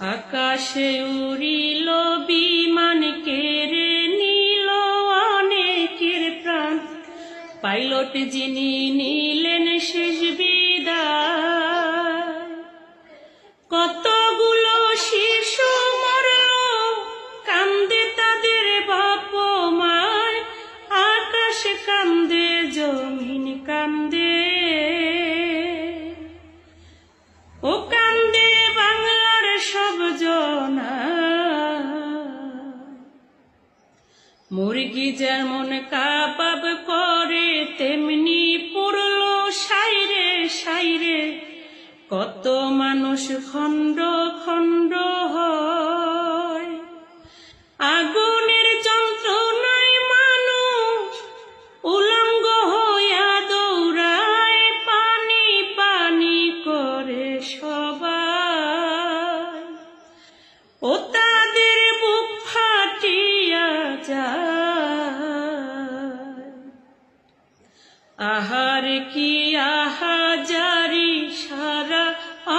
আকাশে উড়িল বিমান, কেড়ে নিল অনেকের প্রাণ। পাইলট যিনি নিলেন শেষ বিদায়। কতগুলো শিশু মরল, কান্দে তাদের বাপ মায়। আকাশ কান্দে, জমিন কান্দে, ও কান্দে বাংলার সব জনা। মুরগি যেমন কাবাব করে, তেমনি পড়ল সাইরে সাইরে। কত মানুষ খণ্ড খণ্ড হয়। আগুনের যন্ত্রণায় মানুষ উলঙ্গ হইয়া দৌড়ায়। পানি পানি করে সবাই, ও তাদের বুক ফাটিয়া যায়। আহার কি আহাজারি, সারা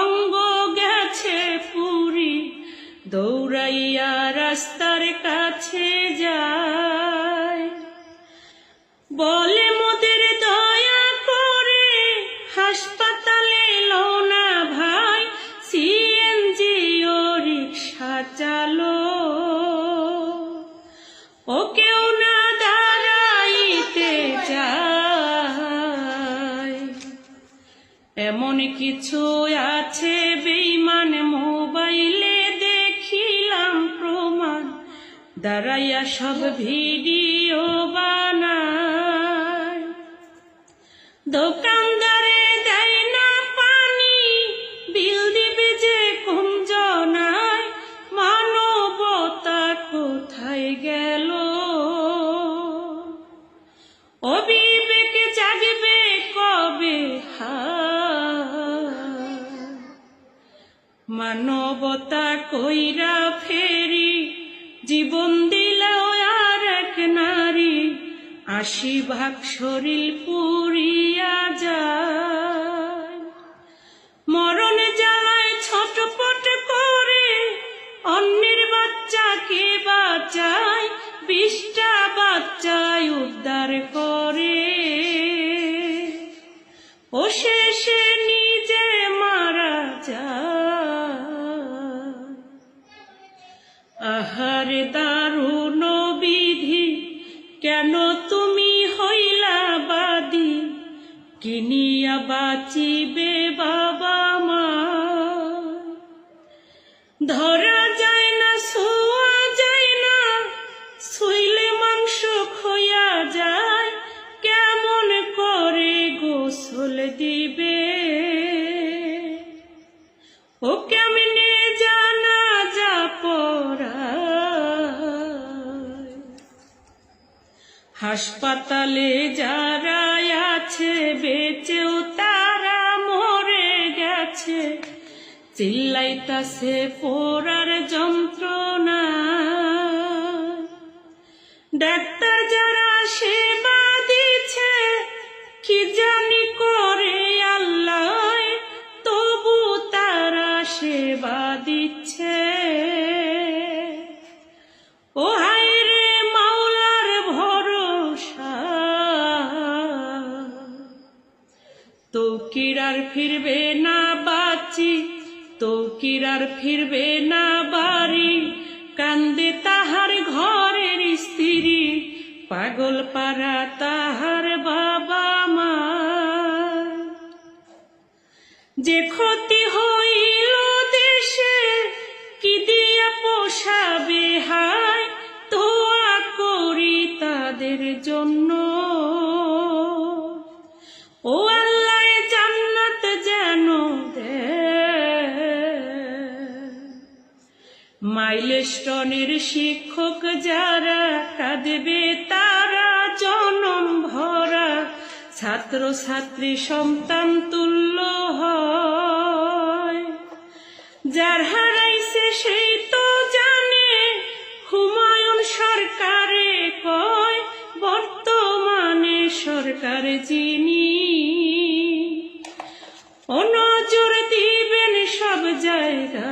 অঙ্গ গেছে পুরি। দৌড়াইয়া রাস্তার কাছে যায়, বলে মোদের দয়া করে হাসপাতালে লো না ভাই। সিএনজি ও রিক্সা চালো, ও কেউ না দাঁড়াইতে চায়। এমন কিছু আছে বেঈমান, মোবাইলে দেখিলাম প্রমাণ। দাঁড়াইয়া সব ভিডিও বানায়। দোকানদারে দেয় না পানি, বিল দিবে যে কোন জনায়। মানবতা কোথায় গেল, ও বিবেক জাগবে কবে হায়। মানবতা কইরা ফেরি, জীবন দিল আর এক নারী। ৮০ ভাগ শরীর পুড়িয়া যায়। মরণ জ্বালায় ছটপট করে, অন্যের বাচ্চাকে বাঁচায়। ২০টা বাচ্চায় উদ্ধার করে, ও শেষে নিজে মারা যায়। আহারে দারুণ বিধি, কেন তুমি হইলা বাদী। কিনিয়া বাঁচিবে বাবা মা, ধরা যায় না ছোঁয়া যায় না। ছুঁইলে মাংস খইয়া যায়, কেমন করে গোসল দিবে। ও কেমনে জানাজা পড়ায়। হাসপাতালে যারা আছে বেঁচেও তারা মরে গেছে। চিল্লাইতাছে পোড়ার যন্ত্রণা। ডাক্তার যারা সেবা দিচ্ছে, কি জানি করে আল্লাহ, তবু তারা সেবা দিচ্ছে। ও হায় রে মাওলার ভরসা, তৌকির আর ফিরবে না বাঁচি। তৌকির আর ফিরবে না বাড়ি। কান্দে তাহার ঘরের স্ত্রী, পাগল পাড়া তাহার বাবা মা। যে ক্ষতি হইল দেশে, কি দিয়া পোষাবে হায়। দোয়া করি তাদের জন্য, ও আল্লাহ জান্নাত যেন দেয়। মাইলস্টোনের শিক্ষক যারা, কাঁদবে তারা জনম ভরা। ছাত্র ছাত্রী সন্তান তুল্য হয়। যার হারাইছে সেই তো জানে, হুমায়ুন সরকারে কয় বর্তমানে সরকার যিনি। ও নজর দিবেন সব জায়গা